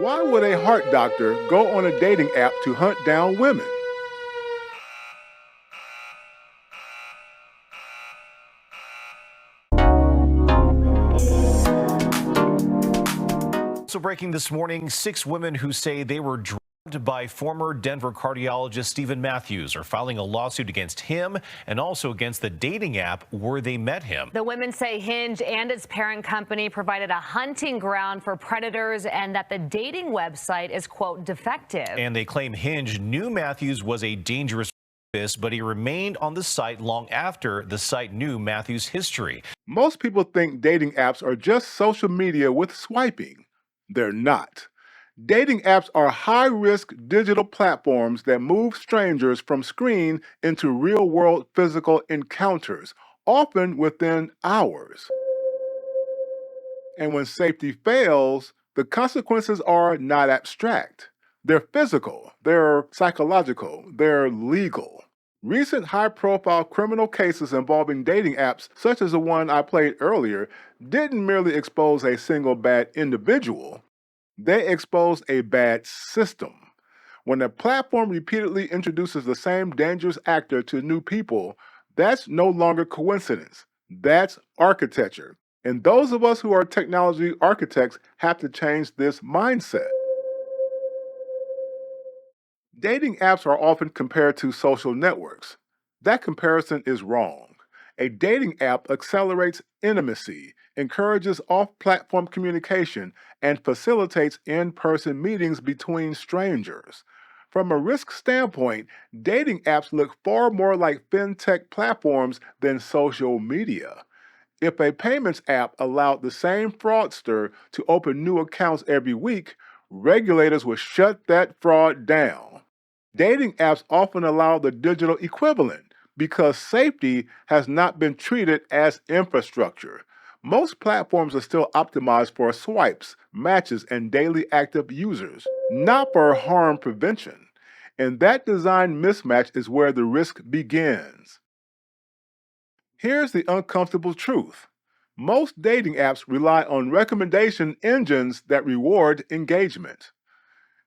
Why would a heart doctor go on a dating app to hunt down women? Also breaking this morning, 6 women who say they were drugged by former Denver cardiologist Stephen Matthews are filing a lawsuit against him and also against the dating app where they met him. The women say Hinge and its parent company provided a hunting ground for predators and that the dating website is, quote, defective. And they claim Hinge knew Matthews was a dangerous rapist, but he remained on the site long after the site knew Matthews' history. Most people think dating apps are just social media with swiping. They're not. Dating apps are high-risk digital platforms that move strangers from screen into real-world physical encounters, often within hours. And when safety fails, the consequences are not abstract. They're physical, they're psychological, they're legal. Recent high-profile criminal cases involving dating apps, such as the one I played earlier, didn't merely expose a single bad individual, they exposed a bad system. When a platform repeatedly introduces the same dangerous actor to new people, that's no longer coincidence. That's architecture. And those of us who are technology architects have to change this mindset. Dating apps are often compared to social networks. That comparison is wrong. A dating app accelerates intimacy, encourages off-platform communication, and facilitates in-person meetings between strangers. From a risk standpoint, dating apps look far more like fintech platforms than social media. If a payments app allowed the same fraudster to open new accounts every week, regulators would shut that fraud down. Dating apps often allow the digital equivalent because safety has not been treated as infrastructure. Most platforms are still optimized for swipes, matches, and daily active users, not for harm prevention. And that design mismatch is where the risk begins. Here's the uncomfortable truth. Most dating apps rely on recommendation engines that reward engagement.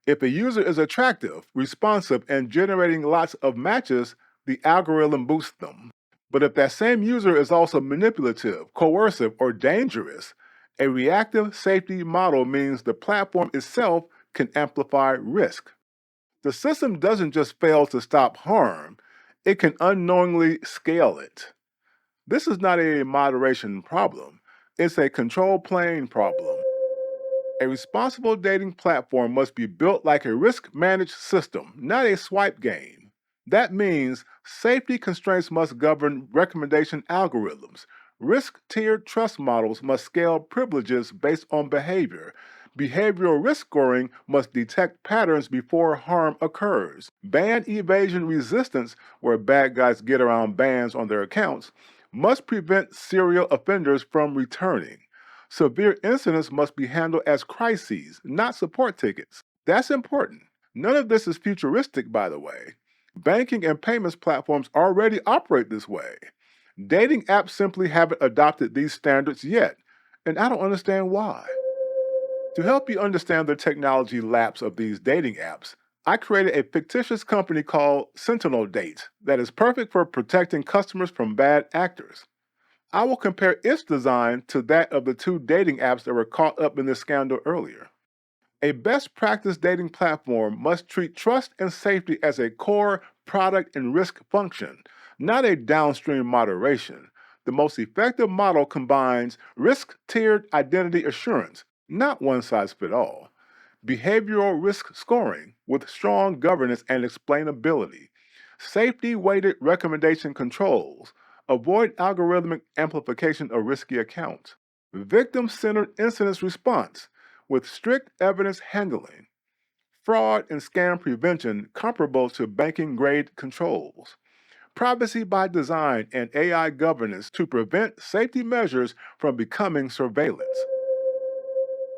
If a user is attractive, responsive, and generating lots of matches, the algorithm boosts them. But if that same user is also manipulative, coercive, or dangerous, a reactive safety model means the platform itself can amplify risk. The system doesn't just fail to stop harm, it can unknowingly scale it. This is not a moderation problem, it's a control plane problem. A responsible dating platform must be built like a risk-managed system, not a swipe game. That means safety constraints must govern recommendation algorithms. Risk-tiered trust models must scale privileges based on behavior. Behavioral risk scoring must detect patterns before harm occurs. Ban evasion resistance, where bad guys get around bans on their accounts, must prevent serial offenders from returning. Severe incidents must be handled as crises, not support tickets. That's important. None of this is futuristic, by the way. Banking and payments platforms already operate this way. Dating apps simply haven't adopted these standards yet, and I don't understand why. To help you understand the technology lapse of these dating apps, I created a fictitious company called Sentinel Date that is perfect for protecting customers from bad actors. I will compare its design to that of the 2 dating apps that were caught up in this scandal earlier. A best practice dating platform must treat trust and safety as a core product and risk function, not a downstream moderation. The most effective model combines risk-tiered identity assurance, not one-size-fits-all, behavioral risk scoring with strong governance and explainability, safety-weighted recommendation controls, avoid algorithmic amplification of risky accounts, victim-centered incident response with strict evidence handling, fraud and scam prevention comparable to banking-grade controls, privacy by design and AI governance to prevent safety measures from becoming surveillance,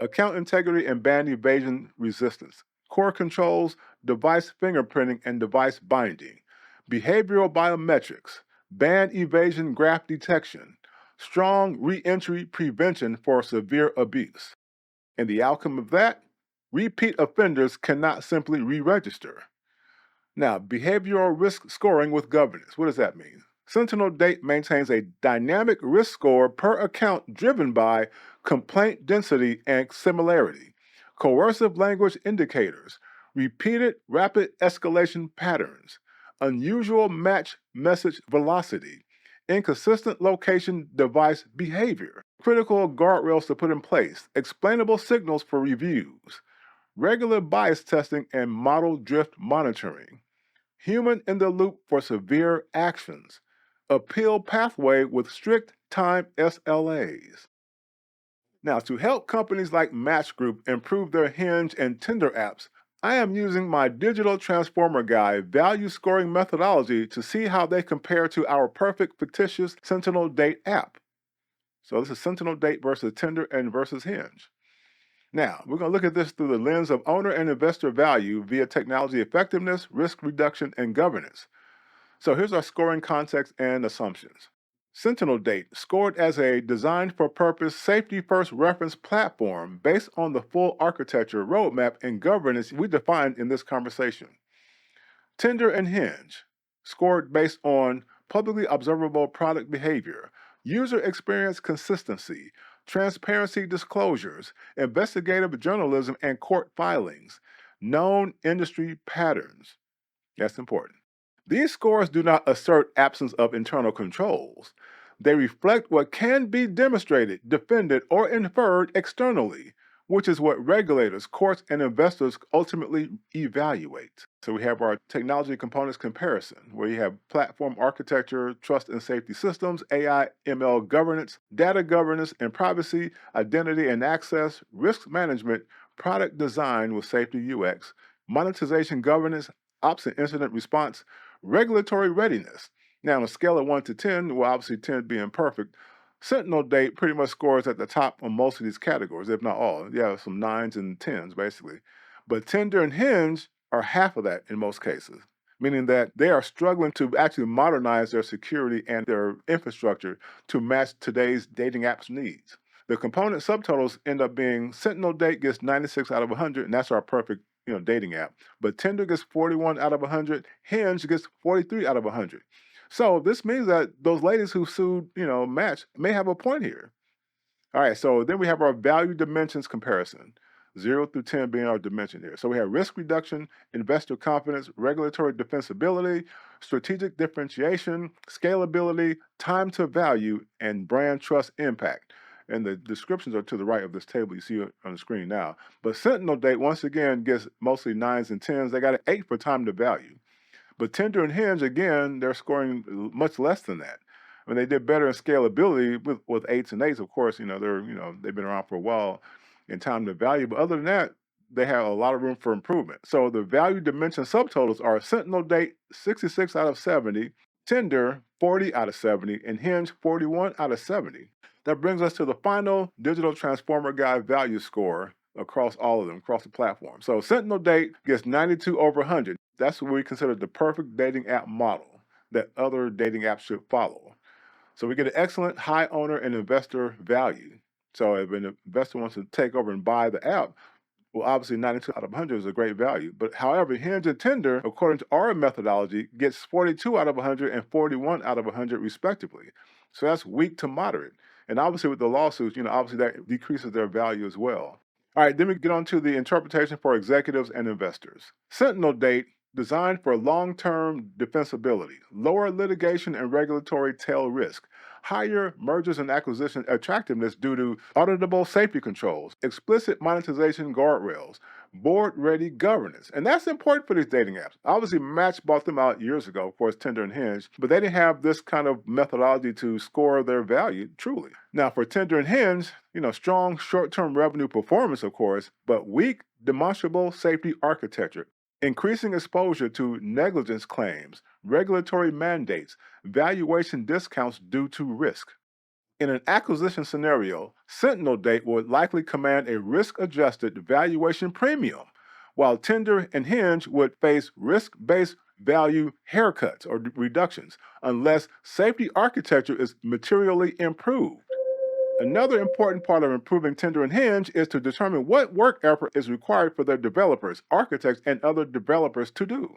account integrity and ban evasion resistance, core controls, device fingerprinting and device binding, behavioral biometrics, ban evasion graph detection, strong re-entry prevention for severe abuse. And the outcome of that? Repeat offenders cannot simply re-register. Now, behavioral risk scoring with governance. What does that mean? Sentinel Date maintains a dynamic risk score per account driven by complaint density and similarity, coercive language indicators, repeated rapid escalation patterns, unusual match message velocity, inconsistent location device behavior, critical guardrails to put in place, explainable signals for reviews, regular bias testing and model drift monitoring, human in the loop for severe actions, appeal pathway with strict time SLAs. Now, to help companies like Match Group improve their Hinge and Tinder apps, I am using my Digital Transformer Guide value scoring methodology to see how they compare to our perfect fictitious Sentinel Date app. So, this is Sentinel Date versus Tinder and versus Hinge. Now, we're going to look at this through the lens of owner and investor value via technology effectiveness, risk reduction, and governance. So here's our scoring context and assumptions. Sentinel Date scored as a designed for purpose safety first reference platform based on the full architecture, roadmap, and governance we defined in this conversation. Tinder and Hinge scored based on publicly observable product behavior, user experience consistency, transparency disclosures, investigative journalism, and court filings, known industry patterns. That's important. These scores do not assert absence of internal controls. They reflect what can be demonstrated, defended, or inferred externally, which is what regulators, courts, and investors ultimately evaluate. So we have our technology components comparison, where you have platform architecture, trust and safety systems, AI, ML governance, data governance and privacy, identity and access, risk management, product design with safety UX, monetization governance, ops and incident response, regulatory readiness. Now, on a scale of 1 to 10, well, obviously 10 being perfect, Sentinel Date pretty much scores at the top on most of these categories, if not all. Yeah, some 9s and 10s, basically. But Tinder and Hinge are half of that in most cases, meaning that they are struggling to actually modernize their security and their infrastructure to match today's dating apps needs. The component subtotals end up being Sentinel Date gets 96 out of 100, and that's our perfect dating app. But Tinder gets 41 out of 100, Hinge gets 43 out of 100. So this means that those ladies who sued, Match may have a point here. All right, so then we have our value dimensions comparison. 0 through 10 being our dimension here. So we have risk reduction, investor confidence, regulatory defensibility, strategic differentiation, scalability, time to value, and brand trust impact. And the descriptions are to the right of this table you see on the screen now. But Sentinel Date, once again, gets mostly 9s and 10s. They got an 8 for time to value. But Tinder and Hinge, again, they're scoring much less than that. I mean, they did better in scalability with 8s and 8s. Of course, they've been around for a while in time to value. But other than that, they have a lot of room for improvement. So the value dimension subtotals are Sentinel Date 66 out of 70, Tinder 40 out of 70, and Hinge 41 out of 70. That brings us to the final Digital Transformer Guide value score across all of them, across the platform. So Sentinel Date gets 92 over 100. That's what we consider the perfect dating app model that other dating apps should follow. So we get an excellent high owner and investor value. So if an investor wants to take over and buy the app, well, obviously 92 out of 100 is a great value. But however, Hinge and Tinder, according to our methodology, gets 42 out of 100 and 41 out of 100 respectively. So that's weak to moderate. And obviously with the lawsuits, obviously that decreases their value as well. All right, then we get on to the interpretation for executives and investors. Sentinel Date, designed for long-term defensibility, lower litigation and regulatory tail risk, higher mergers and acquisition attractiveness due to auditable safety controls, explicit monetization guardrails, board-ready governance. And that's important for these dating apps. Obviously, Match bought them out years ago, of course, Tinder and Hinge, but they didn't have this kind of methodology to score their value, truly. Now, for Tinder and Hinge, strong short-term revenue performance, of course, but weak demonstrable safety architecture. Increasing exposure to negligence claims, regulatory mandates, valuation discounts due to risk. In an acquisition scenario, Sentinel Date would likely command a risk-adjusted valuation premium, while Tinder and Hinge would face risk-based value haircuts or reductions unless safety architecture is materially improved. Another important part of improving Tinder and Hinge is to determine what work effort is required for their developers, architects, and other developers to do.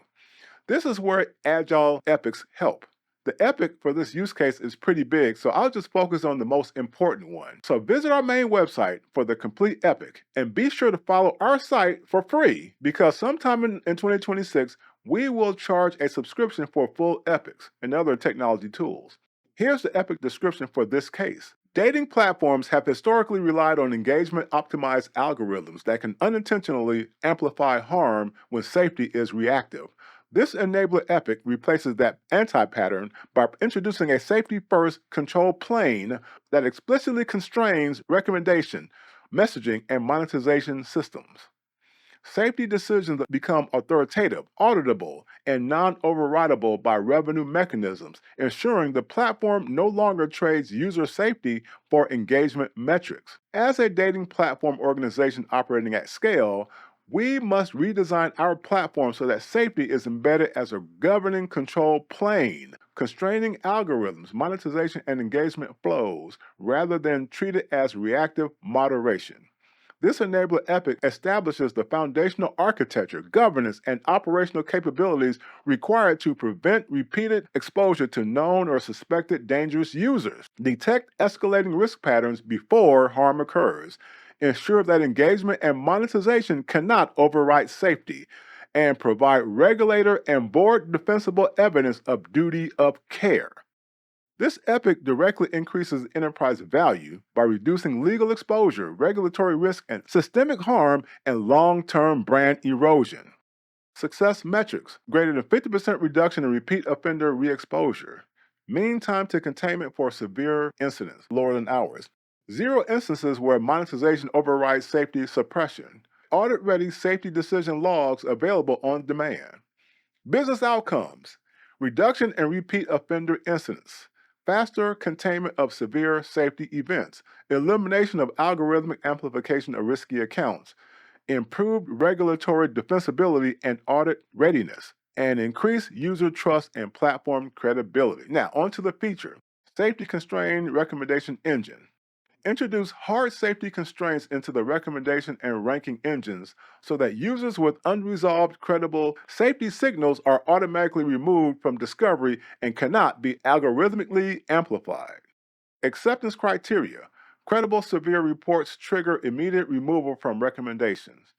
This is where agile epics help. The epic for this use case is pretty big, so I'll just focus on the most important one. So visit our main website for the complete epic, and be sure to follow our site for free, because sometime in 2026, we will charge a subscription for full epics and other technology tools. Here's the epic description for this case. Dating platforms have historically relied on engagement optimized algorithms that can unintentionally amplify harm when safety is reactive. This enabler epic replaces that anti-pattern by introducing a safety-first control plane that explicitly constrains recommendation, messaging, and monetization systems. Safety decisions become authoritative, auditable, and non-overridable by revenue mechanisms, ensuring the platform no longer trades user safety for engagement metrics. As a dating platform organization operating at scale, we must redesign our platform so that safety is embedded as a governing control plane, constraining algorithms, monetization, and engagement flows, rather than treated as reactive moderation. This enabler epic establishes the foundational architecture, governance, and operational capabilities required to prevent repeated exposure to known or suspected dangerous users, detect escalating risk patterns before harm occurs, ensure that engagement and monetization cannot overwrite safety, and provide regulator and board defensible evidence of duty of care. This epic directly increases enterprise value by reducing legal exposure, regulatory risk, and systemic harm and long-term brand erosion. Success metrics: greater than 50% reduction in repeat offender re-exposure. Mean time to containment for severe incidents, lower than hours. Zero instances where monetization overrides safety suppression. Audit-ready safety decision logs available on demand. Business outcomes: reduction in repeat offender incidents, faster containment of severe safety events, elimination of algorithmic amplification of risky accounts, improved regulatory defensibility and audit readiness, and increased user trust and platform credibility. Now, onto the feature: safety constrained recommendation engine. Introduce hard safety constraints into the recommendation and ranking engines so that users with unresolved credible safety signals are automatically removed from discovery and cannot be algorithmically amplified. Acceptance criteria: credible severe reports trigger immediate removal from recommendations.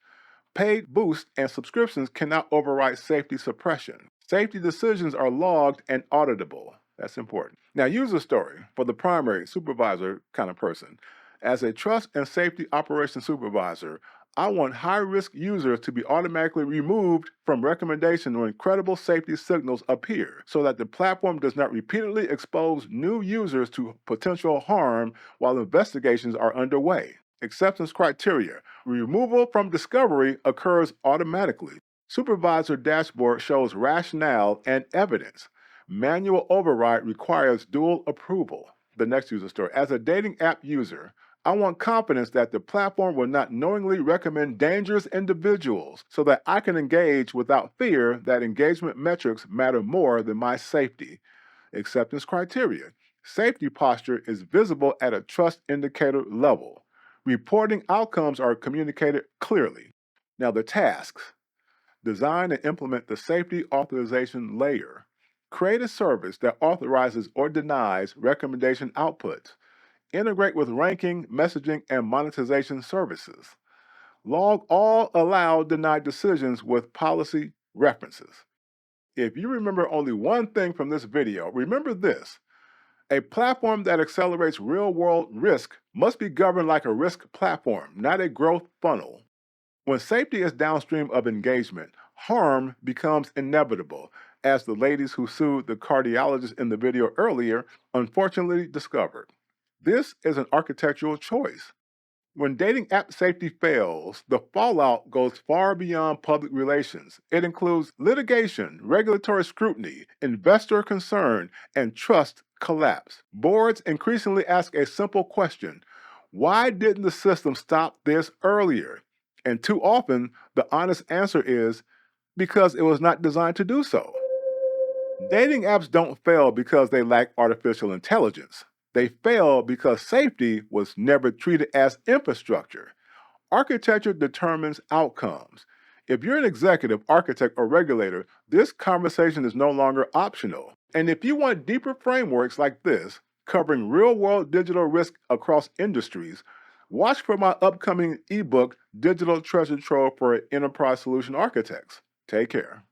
Paid boosts and subscriptions cannot override safety suppression. Safety decisions are logged and auditable. That's important. Now, user story for the primary supervisor kind of person. As a trust and safety operations supervisor, I want high-risk users to be automatically removed from recommendation when credible safety signals appear, so that the platform does not repeatedly expose new users to potential harm while investigations are underway. Acceptance criteria: removal from discovery occurs automatically. Supervisor dashboard shows rationale and evidence. Manual override requires dual approval. The next user story: as a dating app user, I want confidence that the platform will not knowingly recommend dangerous individuals so that I can engage without fear that engagement metrics matter more than my safety. Acceptance criteria: safety posture is visible at a trust indicator level. Reporting outcomes are communicated clearly. Now, the tasks: design and implement the safety authorization layer. Create a service that authorizes or denies recommendation outputs. Integrate with ranking, messaging, and monetization services. Log all allowed denied decisions with policy references. If you remember only one thing from this video, remember this: a platform that accelerates real-world risk must be governed like a risk platform, not a growth funnel. When safety is downstream of engagement, harm becomes inevitable, as the ladies who sued the cardiologist in the video earlier unfortunately discovered. This is an architectural choice. When dating app safety fails, the fallout goes far beyond public relations. It includes litigation, regulatory scrutiny, investor concern, and trust collapse. Boards increasingly ask a simple question: why didn't the system stop this earlier? And too often, the honest answer is because it was not designed to do so. Dating apps don't fail because they lack artificial intelligence. They failed because safety was never treated as infrastructure. Architecture determines outcomes. If you're an executive, architect, or regulator, this conversation is no longer optional. And if you want deeper frameworks like this, covering real world digital risk across industries, watch for my upcoming ebook, Digital Treasure Trove for Enterprise Solution Architects. Take care.